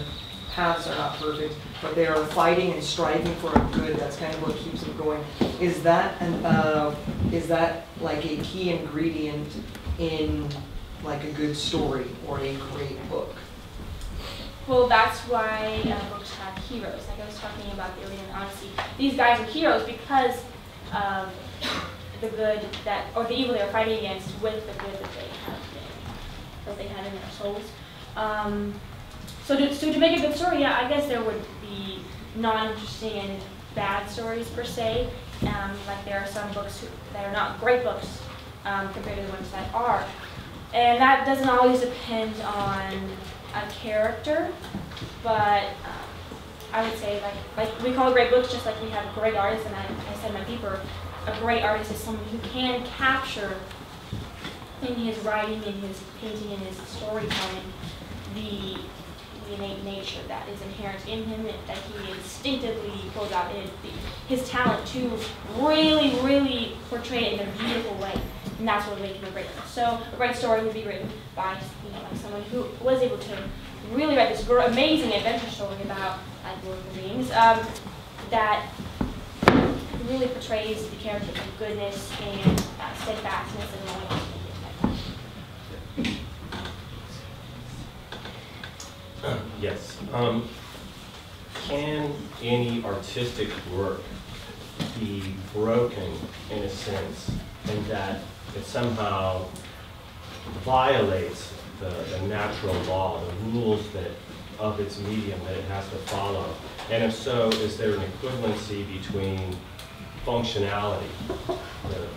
paths are not perfect, but they are fighting and striving for a good. That's kind of what keeps them going. Is that like a key ingredient in like a good story or a great book? Well, that's why books have heroes. Like I was talking about the Iliad and Odyssey. These guys are heroes because of the good or the evil they are fighting against with the good that they have in their souls. So to make a good story, yeah, I guess there would be non-interesting and bad stories per se. Like there are some books that are not great books compared to the ones that are. And that doesn't always depend on a character, but I would say like we call great books just like we have great artists, and I said in my paper, a great artist is someone who can capture in his writing, in his painting, in his storytelling, the innate nature that is inherent in him, that he instinctively pulls out his talent to really, really portray it in a beautiful way. And that's what makes him a great artist. So a great story would be written by like someone who was able to really write this amazing adventure story about Lord of the Rings that really portrays the character of goodness and steadfastness and loyalty. Yes. Can any artistic work be broken in a sense, in that it somehow violates the natural law, the rules of its medium that it has to follow? And if so, is there an equivalency between functionality, the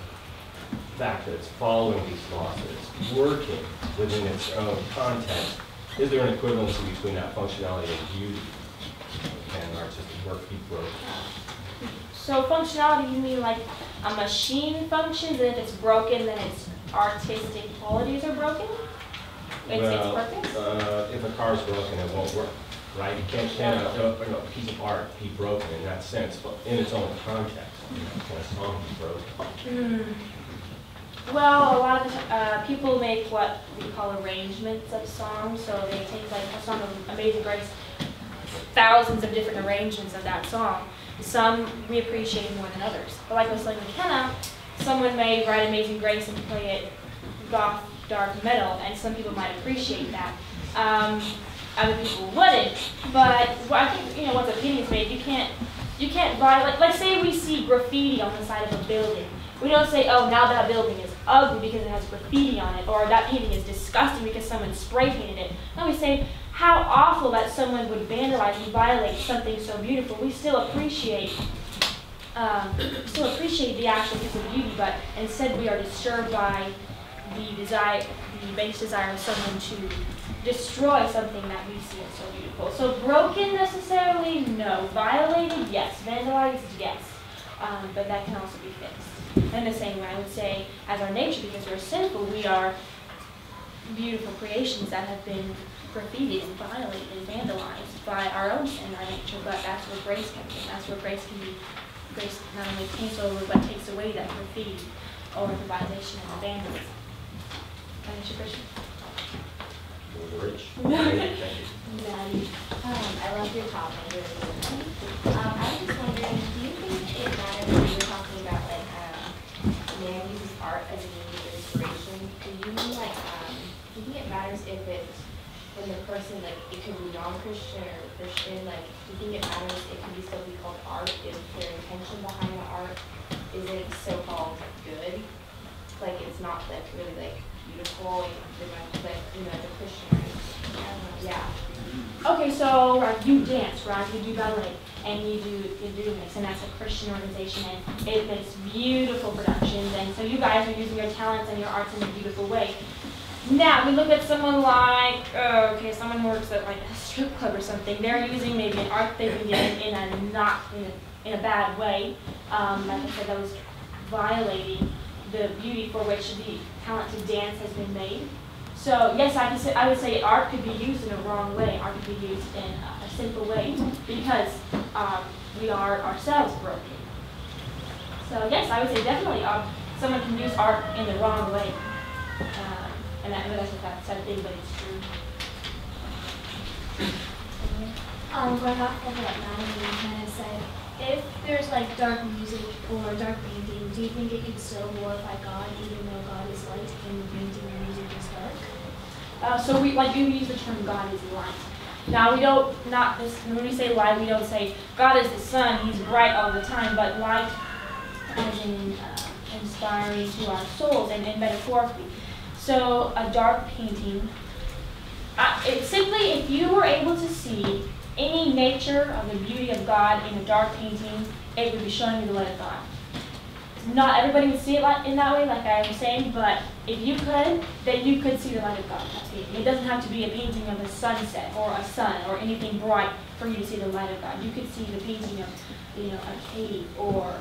fact that it's following these laws, that it's working within its own context? Is there an equivalency between that functionality and beauty? Can artistic work be broken? So functionality, you mean like a machine functions, and if it's broken, then its artistic qualities are broken? It's purpose? If a car is broken, it won't work, right? You can a piece of art be broken in that sense, but in its own context. Can a song be broken? Well, a lot of people make what we call arrangements of songs. So they take like a song of Amazing Grace, thousands of different arrangements of that song. Some we appreciate more than others. But like with Selena McKenna, someone may write Amazing Grace and play it goth, dark metal, and some people might appreciate that. Other people wouldn't. But I think once a painting is made, you can't buy like say we see graffiti on the side of a building. We don't say, oh, now that building is ugly because it has graffiti on it, or that painting is disgusting because someone spray painted it. No, we say how awful that someone would vandalize and violate something so beautiful. We still appreciate the actual piece of beauty, but instead we are disturbed by the base desire of someone to destroy something that we see as so beautiful. So broken necessarily, no. Violated, yes. Vandalized, yes. But that can also be fixed. In the same way, I would say, as our nature, because we're sinful, we are beautiful creations that have been graffitied and violated and vandalized by our own sin, our nature. But that's where grace comes in. That's where grace can be. Grace not only paints over, but takes away that graffiti or the violation and the vandalism. Can I answer your question? Rich. I love your topic. I was just wondering, do you think it matters when you're talking about man uses art as a means of inspiration? Do you think it matters if it's when the person it could be non-Christian or Christian? Do you think it matters it can still be called art if their intention behind the art isn't so-called good? It's not really beautiful, as a Christian, yeah. Okay, so you dance, right? You do ballet, and you do this, and that's a Christian organization, and it makes beautiful productions, and so you guys are using your talents and your arts in a beautiful way. Now, we look at someone like, someone who works at a strip club or something. They're using maybe an art they've been given in a bad way. Like I said, that was violating the beauty for which the talent to dance has been made. So yes, I would say art could be used in a wrong way. Art could be used in a sinful way because we are ourselves broken. So yes, I would say definitely someone can use art in the wrong way. And that's a sad thing, but it's true. Going off of what Madeline kind of said, if there's dark music or dark painting, do you think it can still glorify God even though God is light and the painting or music is dark? So we you use the term God is light. Now we don't when we say light, we don't say God is the sun, He's bright all the time, but light as in inspiring to our souls and metaphorically. So a dark painting, it's simply if you were able to see any nature of the beauty of God in a dark painting, it would be showing you the light of God. Not everybody would see it in that way, like I was saying, but if you could, then you could see the light of God in that painting. It doesn't have to be a painting of a sunset or a sun or anything bright for you to see the light of God. You could see the painting of, a cave or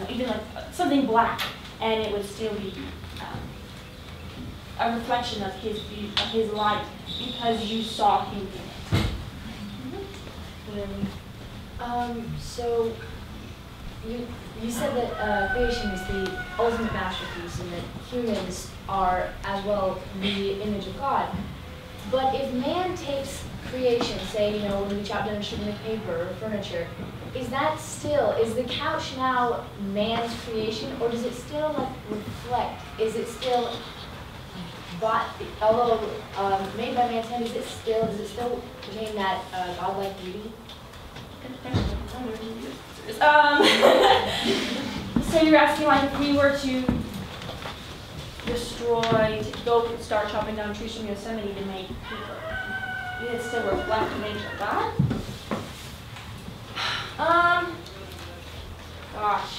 even something black, and it would still be a reflection of His beauty, of His light, because you saw Him in it. So you said that creation is the ultimate masterpiece and that humans are as well the image of God. But if man takes creation, say, when we chop down a sheet of paper or furniture, is the couch now man's creation, or does it still reflect? Is it still although made by man's hand, does it still contain that godlike beauty? So you're asking if we were to go start chopping down trees from Yosemite to make paper, would it still reflect the nature of God? Gosh.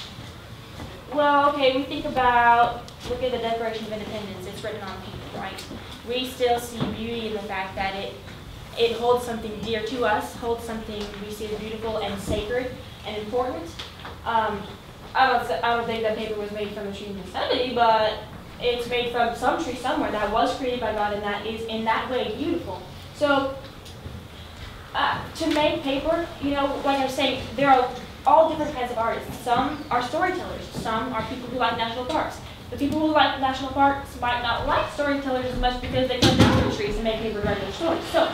Well, okay, we think look at the Declaration of Independence. It's written on paper, right? We still see beauty in the fact that it holds something dear to us, holds something we see as beautiful and sacred and important. I don't think that paper was made from a tree in Yosemite, but it's made from some tree somewhere that was created by God and that is in that way beautiful. So to make paper, like I was saying, there are all different kinds of artists. Some are storytellers. Some are people who like national parks. The people who like national parks might not like storytellers as much because they cut down the trees and make paper write their stories. So,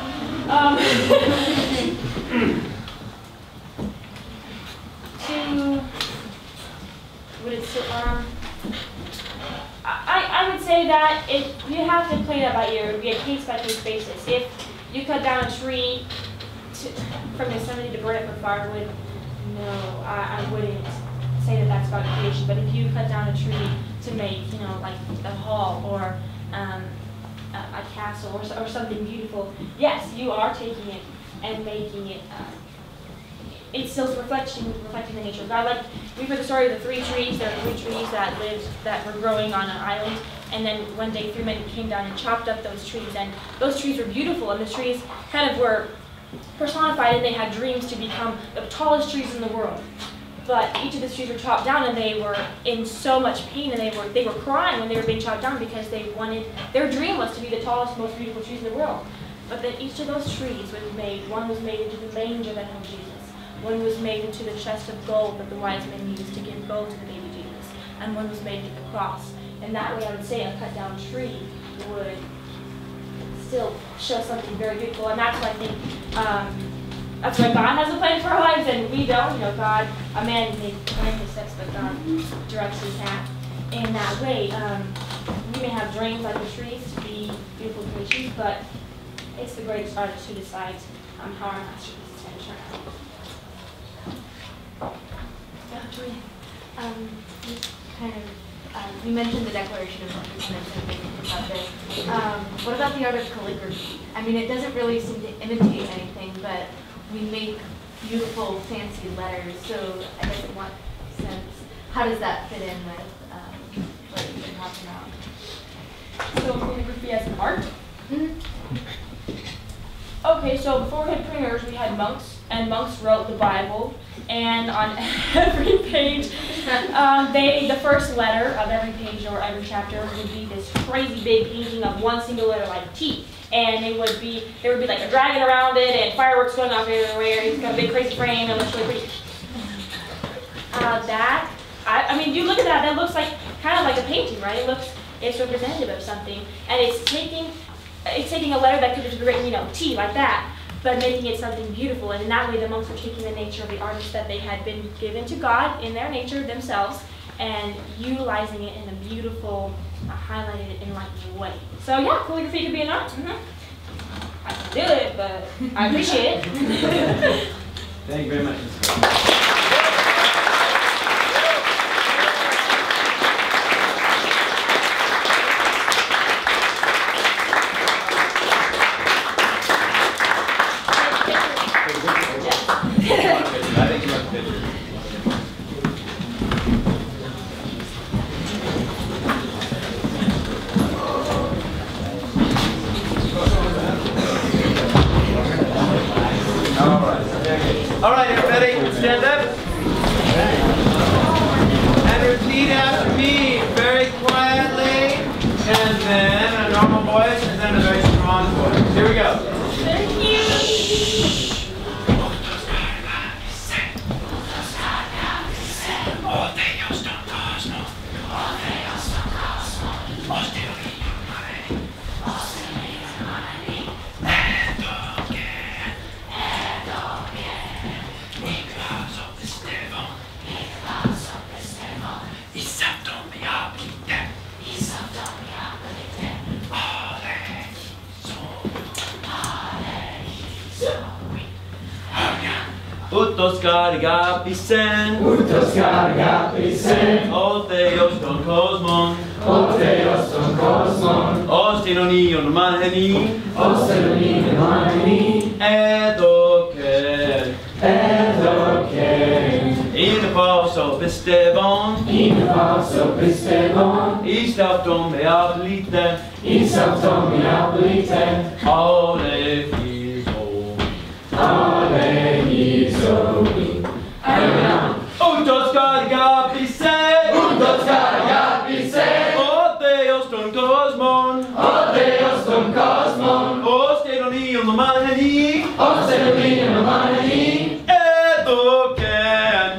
I would say that if you have to play that by ear, it would be a case-by-case basis. If you cut down a tree from Yosemite to burn it for firewood, no, I wouldn't say that that's about creation, but if you cut down a tree to make, like a hall or a castle or something beautiful, yes, you are taking it and making it. It's still reflecting the nature of God. Like we've heard the story of the 3 trees. There are 3 trees that were growing on an island, and then one day 3 men came down and chopped up those trees, and those trees were beautiful, and the trees kind of were personified, and they had dreams to become the tallest trees in the world. But each of the trees were chopped down, and they were in so much pain, and they were crying when they were being chopped down because their dream was to be the tallest, most beautiful trees in the world. But then each of those trees was made. One was made into the manger that held Jesus. One was made into the chest of gold that the wise men used to give gold to the baby Jesus. And one was made into the cross. And that way I would say a cut down tree would still show something very beautiful. And that's why I think, that's why God has a plan for our lives and we don't. God, a man may plan his steps, but God directs his path. In that way, we may have dreams like the trees to be beautiful creations, but it's the greatest artist who decides how our masterpiece is going to turn out. You mentioned the Declaration of Independence and things about this. What about the art of calligraphy? I mean, it doesn't really seem to imitate anything, but we make beautiful, fancy letters. So I guess in what sense, how does that fit in with what you've been talking about? So calligraphy as an art? Mm-hmm. Okay, so before we had printers, we had monks, and monks wrote the Bible, and on every page, the first letter of every page or every chapter would be this crazy big painting of one single letter like T, and there would be like a dragon around it, and fireworks going off everywhere. It's got a big crazy frame, and it looks really pretty. I mean, you look at that looks like kind of like a painting, right? It's representative of something, and it's taking a letter that could have been written, T like that, but making it something beautiful. And in that way, the monks were taking the nature of the artist that they had been given to God in their nature themselves and utilizing it in a beautiful, highlighted, enlightening way. So yeah, calligraphy could be an art. Mm-hmm. I can do it, but I appreciate it. Thank you very much, Ms. All right, everybody, stand up. And repeat after me, very quietly, and then a normal voice, and then a very strong voice. Here we go. Thank you. Ούτως καργάπησεν, ο Θεός των κόσμων, ως την ονείον μάναινη, έδωκεν, είναι πόσο πιστεύων, εις αυτόν με απλήτε, Ούτως καργάπησεν, ο Θεός των κόσμων, ως την ονείον μάναινη, έδωκεν,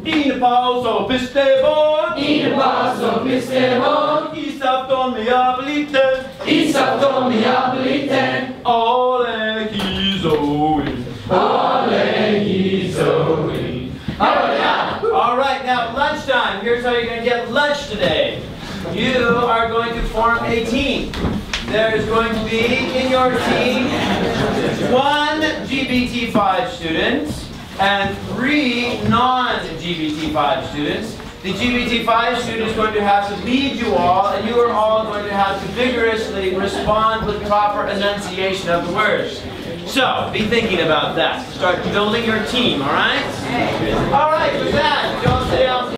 είναι πόσο πιστεύων, εις αυτόν με απλήτε, All right, now lunchtime. Here's how you're going to get lunch today. You are going to form a team. There is going to be in your team one GBT5 student, and 3 non-GBT5 students. The GBT5 student is going to have to lead you all, and you are all going to have to vigorously respond with proper enunciation of the words. So, be thinking about that. Start building your team, all right? All right, with that,